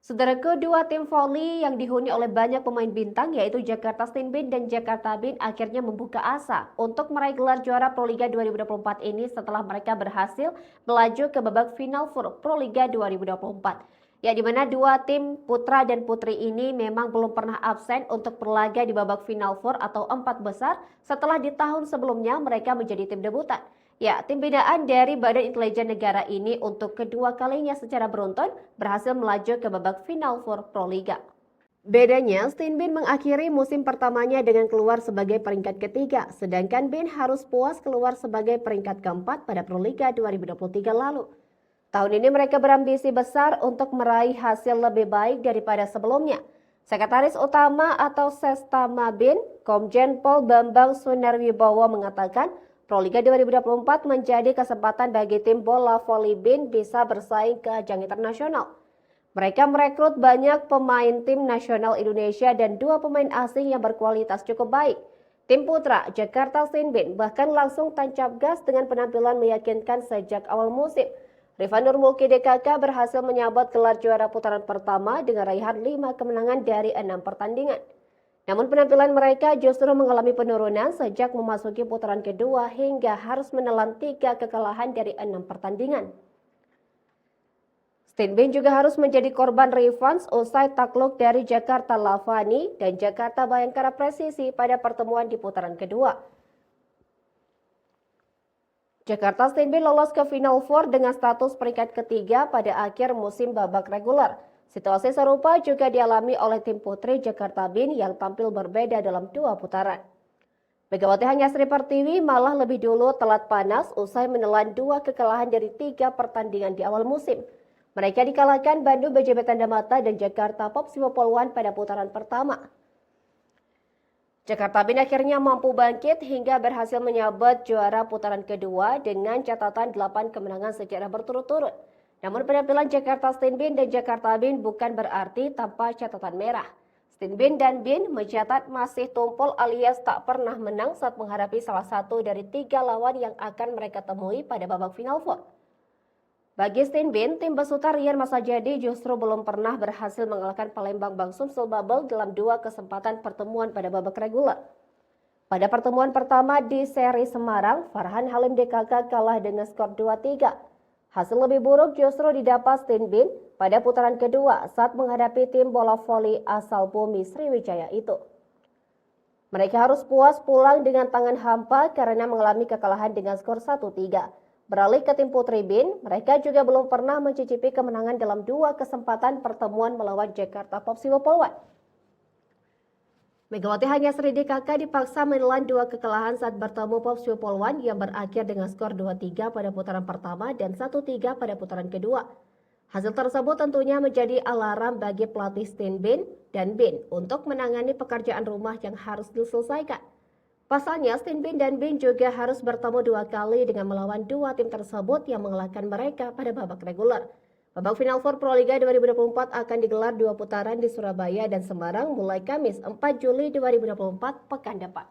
Saudaraku, dua tim voli yang dihuni oleh banyak pemain bintang yaitu Jakarta Steenbin dan Jakarta Bin akhirnya membuka asa untuk meraih gelar juara Proliga 2024 ini setelah mereka berhasil melaju ke babak final Proliga 2024. Ya, di mana dua tim putra dan putri ini memang belum pernah absen untuk berlaga di babak final four atau empat besar setelah di tahun sebelumnya mereka menjadi tim debutan. Ya, tim binaan dari Badan Intelijen Negara ini untuk kedua kalinya secara beruntun berhasil melaju ke babak final for Proliga. Bedanya, Steenbin mengakhiri musim pertamanya dengan keluar sebagai peringkat ketiga, sedangkan Bin harus puas keluar sebagai peringkat keempat pada Proliga 2023 lalu. Tahun ini mereka berambisi besar untuk meraih hasil lebih baik daripada sebelumnya. Sekretaris Utama atau Sestama Bin, Komjen Pol Bambang Sunarwibowo mengatakan, Proliga 2024 menjadi kesempatan bagi tim bola voli Bin bisa bersaing ke ajang internasional. Mereka merekrut banyak pemain tim nasional Indonesia dan dua pemain asing yang berkualitas cukup baik. Tim putra Jakarta Steenbin bahkan langsung tancap gas dengan penampilan meyakinkan sejak awal musim. Rifan Nurmulki DKK berhasil menyabet gelar juara putaran pertama dengan raihan 5 kemenangan dari 6 pertandingan. Namun penampilan mereka justru mengalami penurunan sejak memasuki putaran kedua hingga harus menelan 3 kekalahan dari 6 pertandingan. Steenbin juga harus menjadi korban revenge usai takluk dari Jakarta Lavani dan Jakarta Bayangkara Presisi pada pertemuan di putaran kedua. Jakarta Steenbin lolos ke Final Four dengan status peringkat ketiga pada akhir musim babak reguler. Situasi serupa juga dialami oleh tim putri Jakarta Bin yang tampil berbeda dalam 2 putaran. Megawati Hanyasri Pertiwi malah lebih dulu telat panas usai menelan 2 kekalahan dari 3 pertandingan di awal musim. Mereka dikalahkan Bandung BJB Tanda Mata dan Jakarta Popsiwo Poluan pada putaran pertama. Jakarta Bin akhirnya mampu bangkit hingga berhasil menyabet juara putaran kedua dengan catatan 8 kemenangan secara berturut-turut. Namun penampilan Jakarta Steenbin dan Jakarta Bin bukan berarti tanpa catatan merah. Steenbin dan Bin mencatat masih tumpul alias tak pernah menang saat menghadapi salah satu dari 3 lawan yang akan mereka temui pada babak final four. Bagi Steenbin, tim besutan Rian Masajadi justru belum pernah berhasil mengalahkan Palembang Bang Sumsel Bubble dalam 2 kesempatan pertemuan pada babak reguler. Pada pertemuan pertama di seri Semarang, Farhan Halim DKK kalah dengan skor 2-3. Hasil lebih buruk justru didapat Steenbin pada putaran kedua saat menghadapi tim bola voli asal Bumi Sriwijaya itu. Mereka harus puas pulang dengan tangan hampa karena mengalami kekalahan dengan skor 1-3. Beralih ke tim putri Bin, mereka juga belum pernah mencicipi kemenangan dalam 2 kesempatan pertemuan melawan Jakarta Popsiwo Poluan. Megawati Hanyasri DKK dipaksa menelan 2 kekalahan saat bertemu Popsiwo Poluan yang berakhir dengan skor 2-3 pada putaran pertama dan 1-3 pada putaran kedua. Hasil tersebut tentunya menjadi alarm bagi pelatih Steenbin dan Bin untuk menangani pekerjaan rumah yang harus diselesaikan. Pasalnya, Steenbin dan Bin juga harus bertemu 2 kali dengan melawan 2 tim tersebut yang mengalahkan mereka pada babak reguler. Babak final for Proliga 2024 akan digelar 2 putaran di Surabaya dan Semarang mulai Kamis 4 Juli 2024 pekan depan.